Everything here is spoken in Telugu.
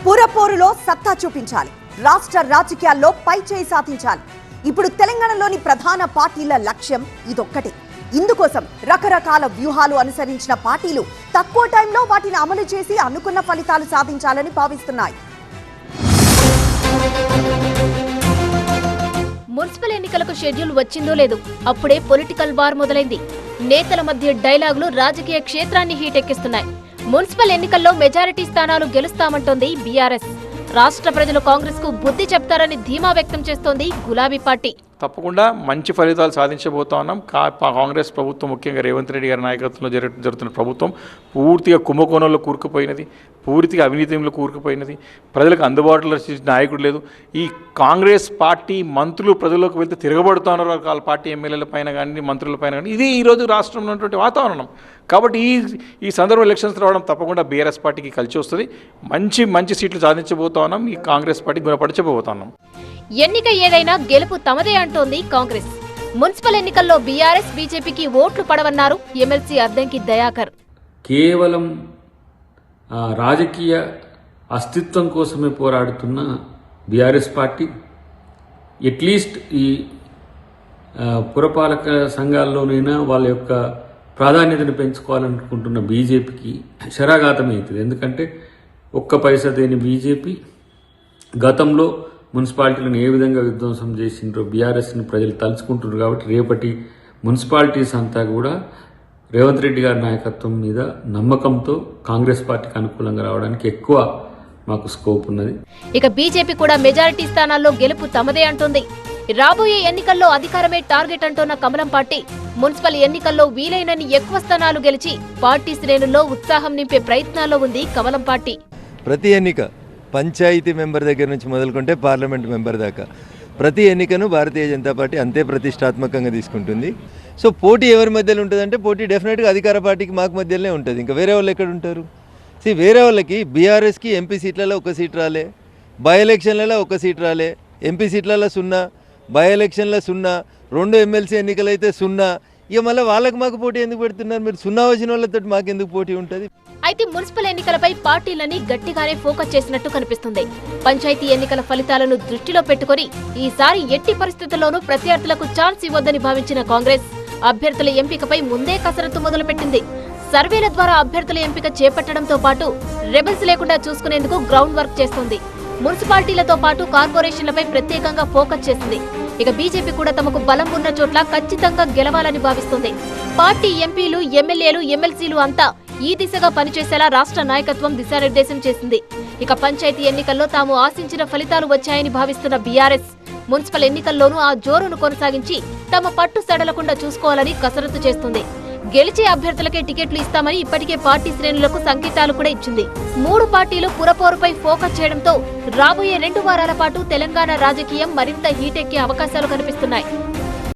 పురపోరులో సత్తా చూపించాలి, రాష్ట్ర రాజకీయాల్లో పైచేయి సాధించాలి. ఇప్పుడు తెలంగాణలోని ప్రధాన పార్టీల లక్ష్యం ఇదొక్కటే. ఇందుకోసం రకరకాల వ్యూహాలు అనుసరించిన పార్టీలు తక్కువ టైంలో వాటిని అమలు చేసి అనుకున్న ఫలితాలు సాధించాలని భావిస్తున్నాయి. మున్సిపల్ ఎన్నికలకు షెడ్యూల్ వచ్చిందో లేదు, అప్పుడే పొలిటికల్ వార్ మొదలైంది. నేతల మధ్య డైలాగులు రాజకీయ క్షేత్రాన్ని హీటెక్కిస్తున్నాయి. మున్సిపల్ ఎన్నికల్లో మెజారిటీ స్థానాలు గెలుస్తామంటోంది బీఆర్ఎస్. రాష్ట్ర ప్రజలు కాంగ్రెస్ కు బుద్ధి చెప్తారని ధీమా వ్యక్తం చేస్తోంది గులాబీ పార్టీ. తప్పకుండా మంచి ఫలితాలు సాధించబోతా ఉన్నాం. కాంగ్రెస్ ప్రభుత్వం, ముఖ్యంగా రేవంత్ రెడ్డి గారి నాయకత్వంలో జరుగుతున్న ప్రభుత్వం పూర్తిగా కుంభకోణంలో కూరుకుపోయినది, పూర్తిగా అవినీతిలో కూరుకుపోయినది. ప్రజలకు అందుబాటులో నాయకుడు లేదు. ఈ కాంగ్రెస్ పార్టీ మంత్రులు ప్రజల్లోకి వెళ్తే తిరగబడుతున్నారు వాళ్ళ పార్టీ ఎమ్మెల్యేల పైన కానీ మంత్రుల పైన కానీ. ఇది ఈరోజు రాష్ట్రంలో ఉన్నటువంటి వాతావరణం. కాబట్టి ఈ సందర్భం ఎలక్షన్స్ రావడం తప్పకుండా బీఆర్ఎస్ పార్టీకి కలిసి వస్తుంది. మంచి సీట్లు సాధించబోతా ఉన్నాం. ఈ కాంగ్రెస్ పార్టీ గుణపరచబోతా ఉన్నాం. ఎన్నిక ఏదైనా గెలుపు తమదే అంటోంది కాంగ్రెస్. మున్సిపల్ ఎన్నికల్లో బీఆర్ఎస్ బీజేపీకి ఓట్లు పడవన్నారు ఎమ్మెల్సీ అద్దంకి దయాకర్. కేవలం రాజకీయ అస్తిత్వం కోసమే పోరాడుతున్న బీఆర్ఎస్ పార్టీ అట్లీస్ట్ ఈ పురపాలక సంఘాల్లోనైనా వాళ్ళ యొక్క ప్రాధాన్యతను పెంచుకోవాలనుకుంటున్న బీజేపీకి శరాఘాతమవుతుంది. ఎందుకంటే ఒక్క పైసా దేని బీజేపీ గతంలో మున్సిపాలిటీలను ఏ విధంగా విధ్వంసం చేసిండ్రో బీఆర్ఎస్ని ప్రజలు తలుచుకుంటున్నారు. కాబట్టి రేపటి మున్సిపాలిటీస్ అంతా కూడా రేవంత్ రెడ్డి గారి నాయకత్వం మీద నమ్మకంతో కాంగ్రెస్ పార్టీకి అనుకూలంగా రావడానికి ఎక్కువ మాకు స్కోప్ ఉన్నది. ఇక బీజేపీ కూడా మెజారిటీ స్థానాల్లో గెలుపు తమదే అంటోంది. రాబోయే ఎన్నికల్లో అధికారమే టార్గెట్ అంటోన్న కమలం పార్టీ మున్సిపల్ ఎన్నికల్లో వీలైనన్ని ఎక్కువ స్థానాలు గెలిచి పార్టీ శ్రేణుల్లో ఉత్సాహం నింపే ప్రయత్నాల్లో ఉంది కమలం పార్టీ. ప్రతి ఎన్నిక పంచాయతీ మెంబర్ దగ్గర నుంచి మొదలుకుంటే పార్లమెంట్ మెంబర్ దాకా ప్రతి ఎన్నికను భారతీయ జనతా పార్టీ అంతే ప్రతిష్టాత్మకంగా తీసుకుంటుంది. సో పోటీ ఎవరి మధ్యలో ఉంటుందంటే పోటీ డెఫినెట్గా అధికార పార్టీకి మాకు మధ్యలోనే ఉంటుంది. ఇంకా వేరే వాళ్ళు ఎక్కడ ఉంటారు? వేరే వాళ్ళకి బీఆర్ఎస్కి ఎంపీ సీట్లలో 1 సీట్ రాలే, బై ఎలక్షన్లలో 1 సీట్ రాలే, ఎంపీ సీట్లలో 0, బై ఎలక్షన్లో 0, 2 ఎమ్మెల్సీ ఎన్నికలైతే 0. ఇక మళ్ళీ వాళ్ళకి మాకు పోటీ ఎందుకు పెడుతున్నారు? మీరు 0 వచ్చిన వాళ్ళతో మాకెందుకు పోటీ ఉంటుంది? అయితే మున్సిపల్ ఎన్నికలపై పార్టీలని గట్టిగానే ఫోకస్ చేసినట్టు కనిపిస్తుంది. పంచాయతీ ఎన్నికల ఫలితాలను దృష్టిలో పెట్టుకుని ఈసారి ఎట్టి పరిస్థితుల్లోనూ ప్రత్యర్థులకు ఛాన్స్ ఇవ్వొద్దని భావించిన కాంగ్రెస్ అభ్యర్థుల ఎంపికపై ముందే కసరత్తు మొదలుపెట్టింది. సర్వేల ద్వారా అభ్యర్థుల ఎంపిక చేపట్టడంతో పాటు రెబల్స్ లేకుండా చూసుకునేందుకు గ్రౌండ్ వర్క్ చేస్తుంది. మున్సిపాలిటీలతో పాటు కార్పొరేషన్లపై ప్రత్యేకంగా ఫోకస్ చేసింది. ఇక బీజేపీ కూడా తమకు బలం ఉన్న చోట్ల ఖచ్చితంగా గెలవాలని భావిస్తుంది. పార్టీ ఎంపీలు, ఎమ్మెల్యేలు, ఎమ్మెల్సీలు అంతా ఈ దిశగా పనిచేసేలా రాష్ట్ర నాయకత్వం దిశానిర్దేశం చేసింది. ఇక పంచాయతీ ఎన్నికల్లో తాము ఆశించిన ఫలితాలు వచ్చాయని భావిస్తున్న బీఆర్ఎస్ మున్సిపల్ ఎన్నికల్లోనూ ఆ జోరును కొనసాగించి తమ పట్టు సడలకుండా చూసుకోవాలని కసరత్తు చేస్తుంది. గెలిచే అభ్యర్థులకే టికెట్లు ఇస్తామని ఇప్పటికే పార్టీ శ్రేణులకు సంకేతాలు కూడా ఇచ్చింది. 3 పార్టీలు పురపోరుపై ఫోకస్ చేయడంతో రాబోయే 2 వారాల పాటు తెలంగాణ రాజకీయం మరింత హీటెక్కే అవకాశాలు కనిపిస్తున్నాయి.